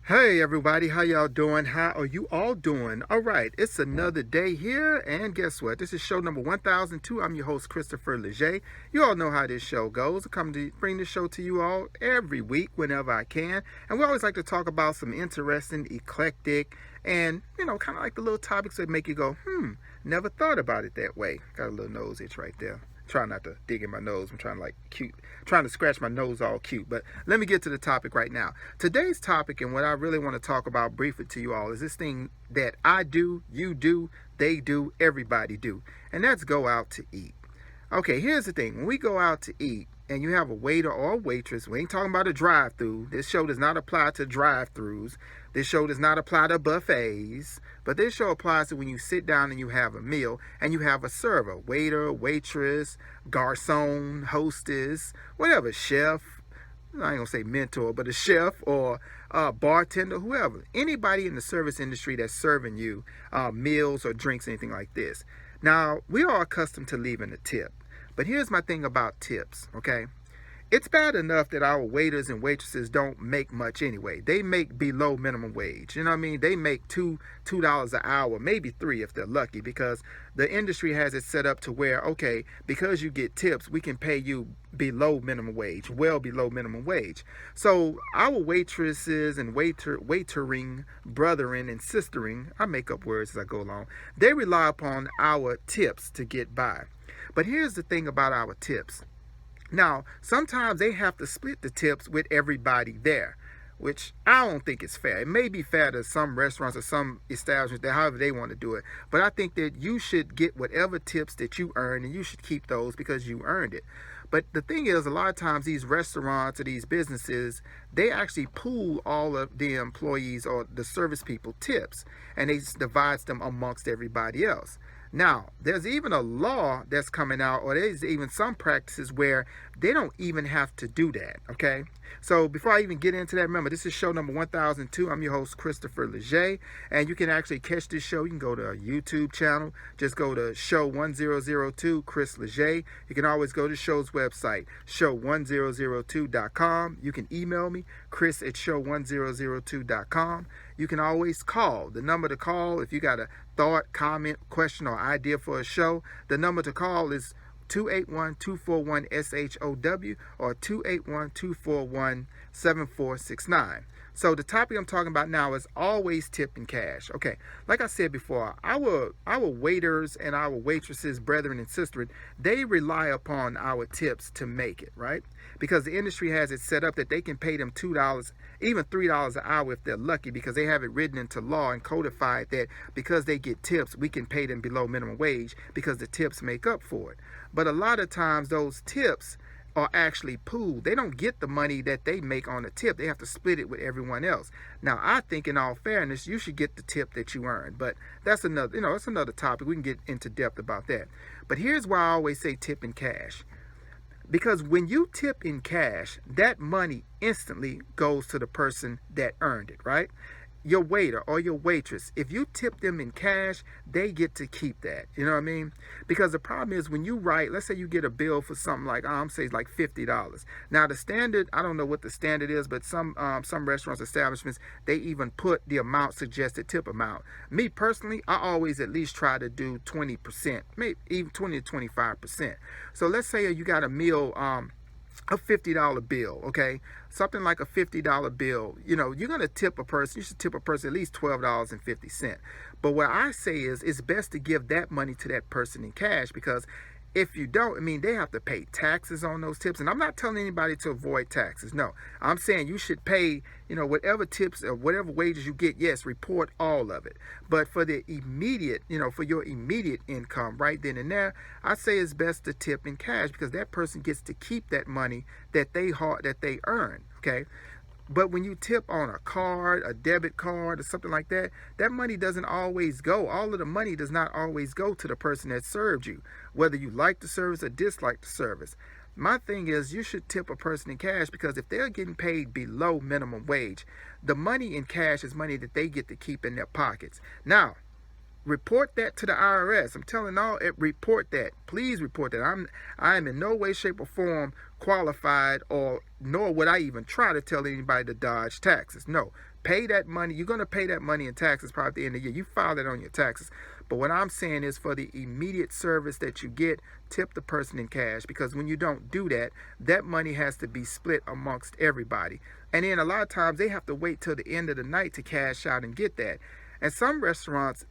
Hey everybody, how y'all doing? How are you all doing? All right, it's another day here, and guess what? This is show number 1002. I'm your host, Christopher Leger. You all know how this show goes. I come to bring this show to you all every week whenever I can, and we always like to talk about some interesting, eclectic, and kind of like the little topics that make you go, never thought about it that way. Got a little nose itch right there. Trying not to dig in my nose. I'm trying to like cute, trying to scratch my nose all cute. But let me get to the topic right now. Today's topic and what I really want to talk about briefly to you all is this thing that I do, you do, they do, everybody do. And that's go out to eat. Okay, here's the thing. When we go out to eat and you have a waiter or a waitress, we ain't talking about a drive-through. This show does not apply to drive-throughs. This show does not apply to buffets. But this show applies to when you sit down and you have a meal and you have a server, waiter, waitress, garçon, hostess, whatever, chef. I ain't gonna say mentor, but a chef or a bartender, whoever. Anybody in the service industry that's serving you meals or drinks, anything like this. Now, we are accustomed to leaving a tip. But here's my thing about tips, okay? It's bad enough that our waiters and waitresses don't make much anyway. They make below minimum wage. You know what I mean? They make $2 an hour, maybe three if they're lucky, because the industry has it set up to where, okay, because you get tips, we can pay you below minimum wage, well below minimum wage. So our waitresses and waitering brethren and sistering, I make up words as I go along, they rely upon our tips to get by. But here's the thing about our tips. Now, sometimes they have to split the tips with everybody there, which I don't think is fair. It may be fair to some restaurants or some establishments, that however they want to do it. But I think that you should get whatever tips that you earn, and you should keep those because you earned it. But the thing is, a lot of times these restaurants or these businesses, they actually pool all of the employees or the service people tips, and they divides them amongst everybody else. Now, there's even a law that's coming out, or there's even some practices where they don't even have to do that, okay? So before I even get into that, remember, this is show number 1002. I'm your host, Christopher Leger, and you can actually catch this show. You can go to our YouTube channel. Just go to show 1002, Chris Leger. You can always go to the show's website, show1002.com. You can email me, chris at show1002.com. You can always call. The number to call if you got a thought, comment, question, or idea for a show, the number to call is 281-241-SHOW or 281-241-7469. So the topic I'm talking about now is always tip in cash. Okay, like I said before, our waiters and our waitresses, brethren and sisters, they rely upon our tips to make it, right? Because the industry has it set up that they can pay them $2, even $3 an hour if they're lucky, because they have it written into law and codified that because they get tips, we can pay them below minimum wage because the tips make up for it. But a lot of times those tips are actually pooled. They don't get the money that they make on the tip. They have to split it with everyone else. Now, I think in all fairness, you should get the tip that you earn. But that's another, that's another topic. We can get into depth about that. But here's why I always say tip in cash. Because when you tip in cash, that money instantly goes to the person that earned it, right? Your waiter or your waitress, if you tip them in cash, they get to keep that. You know what I mean? Because the problem is when you write, let's say you get a bill for something like, I'm saying like $50. Now the standard, I don't know what the standard is, but some restaurants, establishments, they even put the amount, suggested tip amount. Me personally, I always at least try to do 20%, maybe even 20 to 25%. So let's say you got a meal, a $50 bill, okay? Something like a $50 bill, you're going to tip a person, you should tip a person at least $12.50. But what I say is it's best to give that money to that person in cash, because if you don't, they have to pay taxes on those tips. And I'm not telling anybody to avoid taxes. No, I'm saying you should pay, whatever tips or whatever wages you get. Yes, report all of it. But for the immediate, for your immediate income right then and there, I say it's best to tip in cash, because that person gets to keep that money that they earn. Okay. But when you tip on a card, a debit card, or something like that, that money doesn't always go. All of the money does not always go to the person that served you, whether you like the service or dislike the service. My thing is, you should tip a person in cash, because if they're getting paid below minimum wage, the money in cash is money that they get to keep in their pockets. Now, report that to the IRS. I'm telling all, report that. Please report that. I am in no way, shape, or form qualified, or nor would I even try to tell anybody to dodge taxes. No, Pay that money. You're going to pay that money in taxes probably at the end of the year. You file it on your taxes. But what I'm saying is, for the immediate service that you get, tip the person in cash, because when you don't do that, that money has to be split amongst everybody. And then a lot of times they have to wait till the end of the night to cash out and get that. And some restaurants,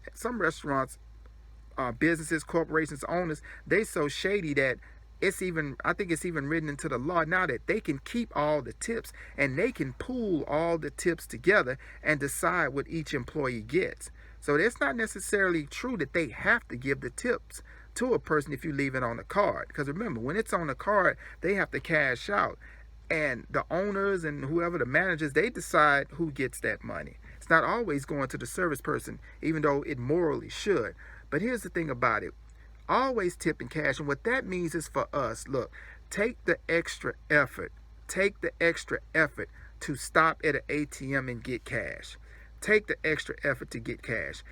businesses, corporations, owners, they so shady that I think it's even written into the law now that they can keep all the tips and they can pool all the tips together and decide what each employee gets. So it's not necessarily true that they have to give the tips to a person if you leave it on the card. Because remember, when it's on the card, they have to cash out. And the owners and whoever, the managers, they decide who gets that money. It's not always going to the service person, even though it morally should. But here's the thing about it. Always tip in cash. And what that means is, for us, look, take the extra effort. Take the extra effort to stop at an ATM and get cash. Take the extra effort to get cash.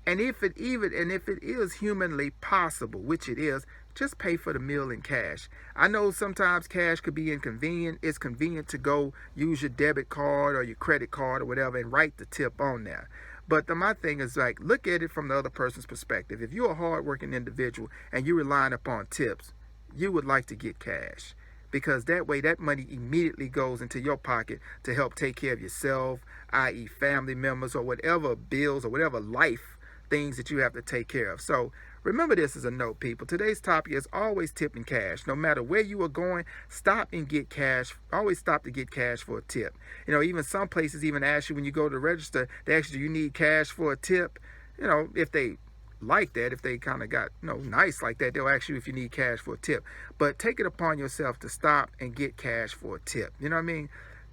And if it is humanly possible, which it is, just pay for the meal in cash. I know sometimes cash could be inconvenient. It's convenient to go use your debit card or your credit card or whatever and write the tip on there. But my thing is, like, look at it from the other person's perspective. If you're a hardworking individual and you're relying upon tips, you would like to get cash. Because that way, that money immediately goes into your pocket to help take care of yourself, i.e. family members, or whatever bills or whatever life things that you have to take care of. So remember this as a note, people. Today's topic is always tip in cash. No matter where you are going, stop and get cash. Always stop to get cash for a tip. Even some places even ask you when you go to register, they ask you, do you need cash for a tip? If they like that, if they kind of got nice like that, they'll ask you if you need cash for a tip. But take it upon yourself to stop and get cash for a tip. You know what I mean?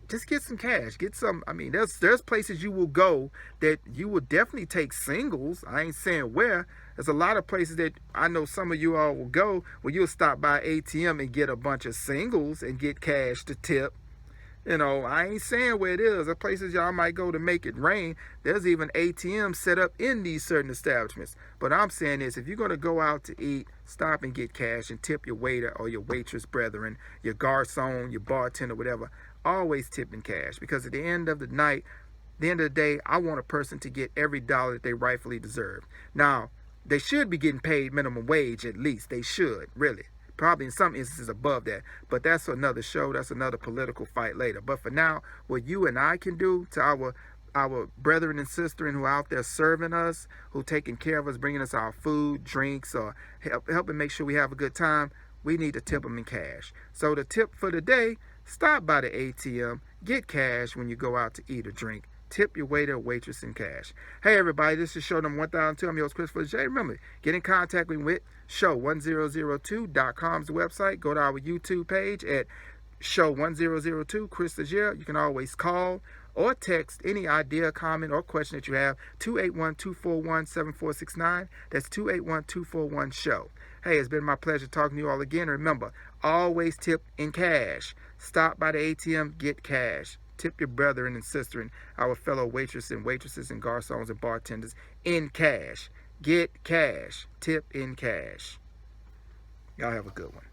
Just get some cash. Get some. I mean, there's places you will go that you will definitely take singles. I ain't saying where. There's a lot of places that I know some of you all will go where you'll stop by ATM and get a bunch of singles and get cash to tip. I ain't saying where it is. There are places y'all might go to make it rain. There's even ATMs set up in these certain establishments. But I'm saying is, if you're going to go out to eat, stop and get cash and tip your waiter or your waitress brethren, your garçon, your bartender, whatever. Always tip in cash, because at the end of the night, the end of the day, I want a person to get every dollar that they rightfully deserve. Now, they should be getting paid minimum wage at least. They should, really. Probably in some instances above that. But that's another show. That's another political fight later. But for now, what you and I can do to our brethren and sisters who are out there serving us, who taking care of us, bringing us our food, drinks, or helping make sure we have a good time, we need to tip them in cash. So the tip for the day, stop by the ATM, get cash when you go out to eat or drink. Tip your waiter or waitress in cash. Hey everybody, this is show number 1002. I'm your host, Christopher J. Remember, get in contact with show1002.com's the website. Go to our YouTube page at show1002, Chris Leger. You can always call or text any idea, comment, or question that you have, 281-241-7469. That's 281-241-SHOW. Hey, it's been my pleasure talking to you all again. Remember, always tip in cash. Stop by the ATM, get cash. Tip your brethren and sister and our fellow waitresses and garçons and bartenders in cash. Get cash. Tip in cash. Y'all have a good one.